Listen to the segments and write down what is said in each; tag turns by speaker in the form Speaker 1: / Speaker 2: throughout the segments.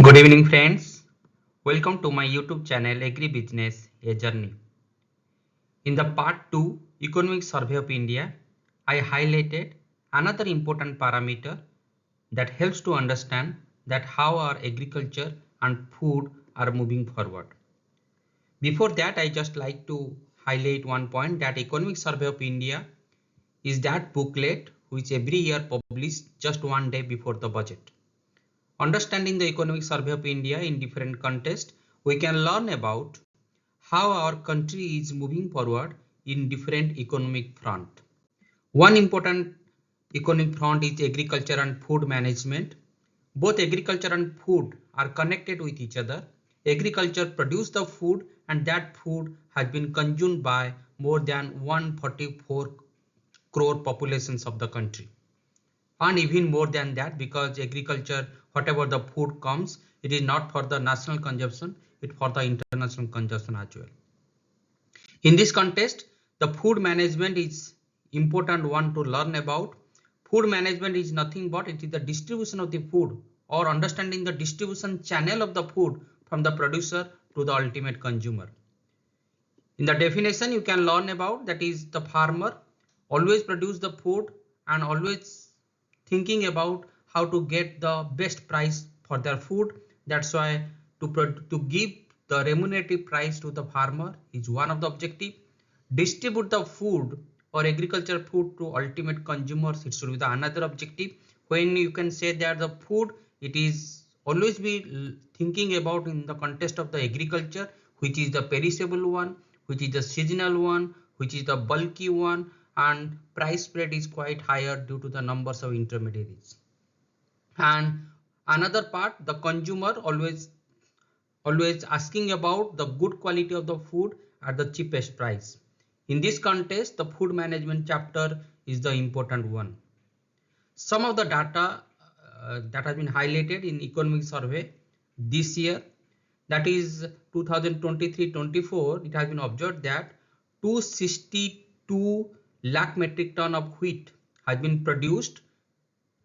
Speaker 1: Good evening, friends. Welcome to my YouTube channel Agribusiness, a journey. In the part 2 Economic Survey of India, I highlighted another important parameter that helps to understand that how our agriculture and food are moving forward. Before that, I just like to highlight one point that Economic Survey of India is that booklet which every year published just one day before the budget. Understanding the Economic Survey of India in different contexts, we can learn about how our country is moving forward in different economic front. One important economic front is agriculture and food management. Both agriculture and food are connected with each other. Agriculture produces the food and that food has been consumed by more than 144 crore populations of the country. And even more than that, because agriculture, whatever the food comes, it is not for the national consumption, it's for the international consumption as well. In this context, the food management is important one to learn about. Food management is nothing but it is the distribution of the food or understanding the distribution channel of the food from the producer to the ultimate consumer. In the definition, you can learn about that is the farmer always produce the food and always thinking about how to get the best price for their food. That's why to give the remunerative price to the farmer is one of the objective. Distribute the food or agriculture food to ultimate consumers, it should be the another objective. When you can say that the food, it is always be thinking about in the context of the agriculture, which is the perishable one, which is the seasonal one, which is the bulky one, and price spread is quite higher due to the numbers of intermediaries. And another part, the consumer always asking about the good quality of the food at the cheapest price. In this context, the food management chapter is the important one. Some of the data that has been highlighted in economic survey this year, that is 2023-24, it has been observed that 262 lakh metric ton of wheat has been produced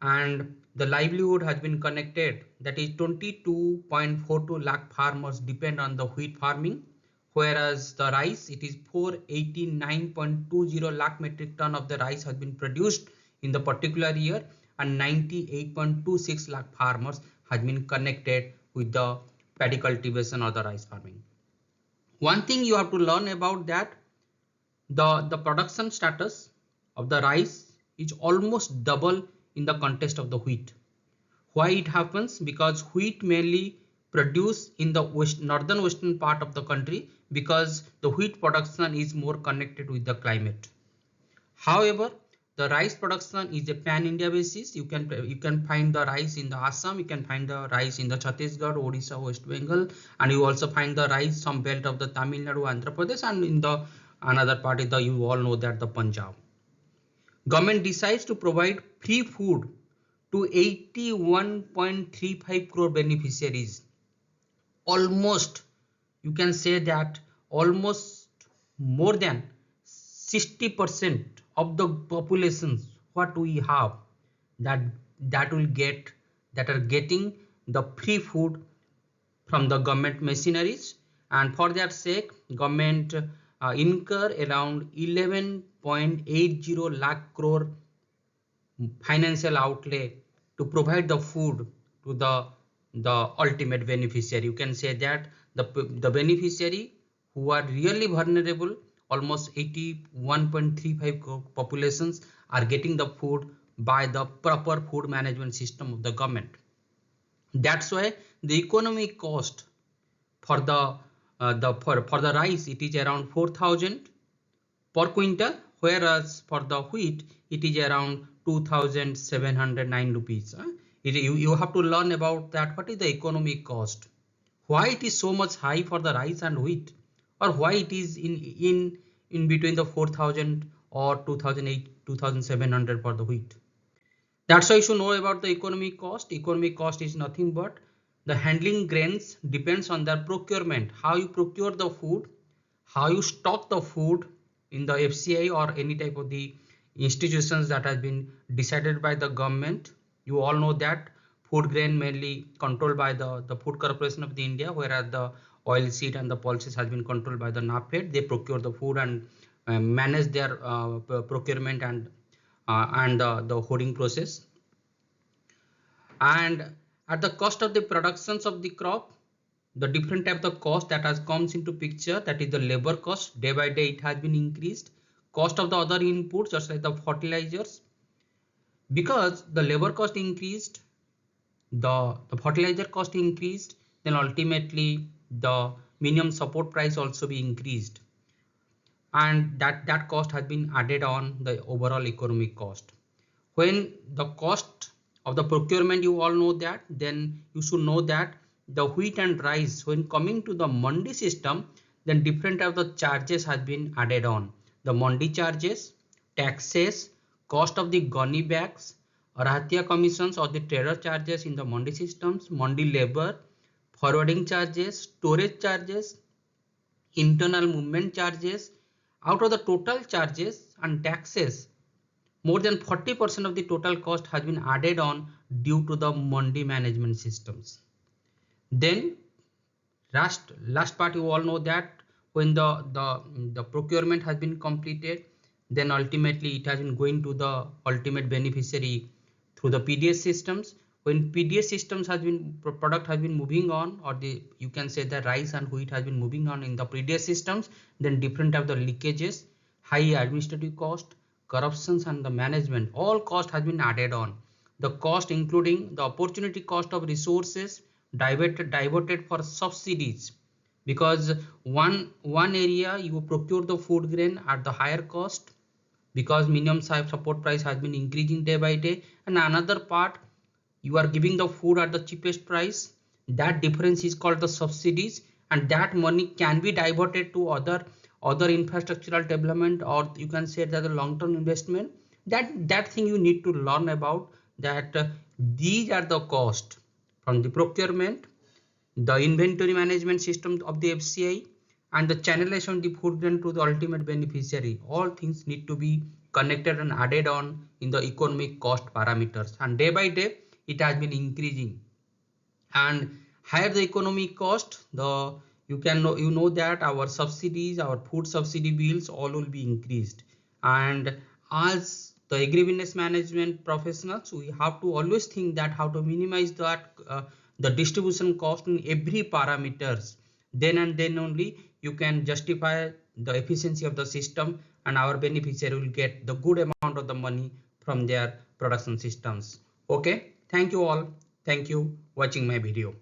Speaker 1: and the livelihood has been connected, that is 22.42 lakh farmers depend on the wheat farming, whereas the rice, it is 489.20 lakh metric ton of the rice has been produced in the particular year and 98.26 lakh farmers has been connected with the paddy cultivation or the rice farming. One thing you have to learn about that the production status of the rice is almost double in the context of the wheat. Why it happens? Because wheat mainly produced in the northern western part of the country, because the wheat production is more connected with the climate. However, the rice production is a pan-India basis. You can find the rice in the Assam, you can find the rice in the Chhattisgarh, Odisha, West Bengal, and you also find the rice some belt of the Tamil Nadu, Andhra Pradesh, and in the another part is the, you all know that, the Punjab. Government decides to provide free food to 81.35 crore beneficiaries. Almost, you can say that almost more than 60% of the populations what we have that are getting the free food from the government machineries, and for that sake government incur around 11.80 lakh crore financial outlay to provide the food to the ultimate beneficiary. You can say that the beneficiary who are really vulnerable, almost 81.35 crore populations are getting the food by the proper food management system of the government. That's why the economic cost for the rice, it is around 4,000 per quintal, whereas for the wheat it is around 2,709 rupees. You have to learn about that what is the economic cost, why it is so much high for the rice and wheat, or why it is in between the 4,000 or 2,700 for the wheat. That's why you should know about the economic cost. Economic cost is nothing but the handling grains depends on their procurement, how you procure the food, how you stock the food in the FCI or any type of the institutions that has been decided by the government. You all know that food grain mainly controlled by the Food Corporation of the India, whereas the oil seed and the pulses has been controlled by the NAFED. They procure the food and manage their procurement and the hoarding process. And at the cost of the productions of the crop, the different type of cost that has comes into picture, that is the labor cost. Day by day it has been increased. Cost of the other inputs just like the fertilizers, because the labor cost increased, the fertilizer cost increased, then ultimately the minimum support price also be increased, and that cost has been added on the overall economic cost. When the cost of the procurement, you all know that, then you should know that the wheat and rice, when coming to the mandi system, then different of the charges has been added on. The mandi charges, taxes, cost of the gunny bags, rahatia commissions or the trader charges in the mandi systems, mandi labor, forwarding charges, storage charges, internal movement charges. Out of the total charges and taxes, more than 40% of the total cost has been added on due to the mandi management systems. Then last part, you all know that when the procurement has been completed, then ultimately it has been going to the ultimate beneficiary through the PDS systems. When PDS systems has been product has been moving on, or the you can say the rice and wheat has been moving on in the PDS systems, then different of the leakages, high administrative cost, corruptions and the management, all cost has been added on. The cost including the opportunity cost of resources diverted for subsidies, because one area you procure the food grain at the higher cost because minimum support price has been increasing day by day, and another part you are giving the food at the cheapest price. That difference is called the subsidies, and that money can be diverted to other infrastructural development, or you can say that the long-term investment. That thing you need to learn about, that these are the cost from the procurement, the inventory management system of the FCI, and the channelization of the food grain to the ultimate beneficiary. All things need to be connected and added on in the economic cost parameters, and day by day it has been increasing. And higher the economic cost, the you know that our subsidies, our food subsidy bills all will be increased. And as the agribusiness management professionals, we have to always think that how to minimize that the distribution cost in every parameters. Then and then only you can justify the efficiency of the system, and our beneficiary will get the good amount of the money from their production systems. Okay, thank you all. Thank you watching my video.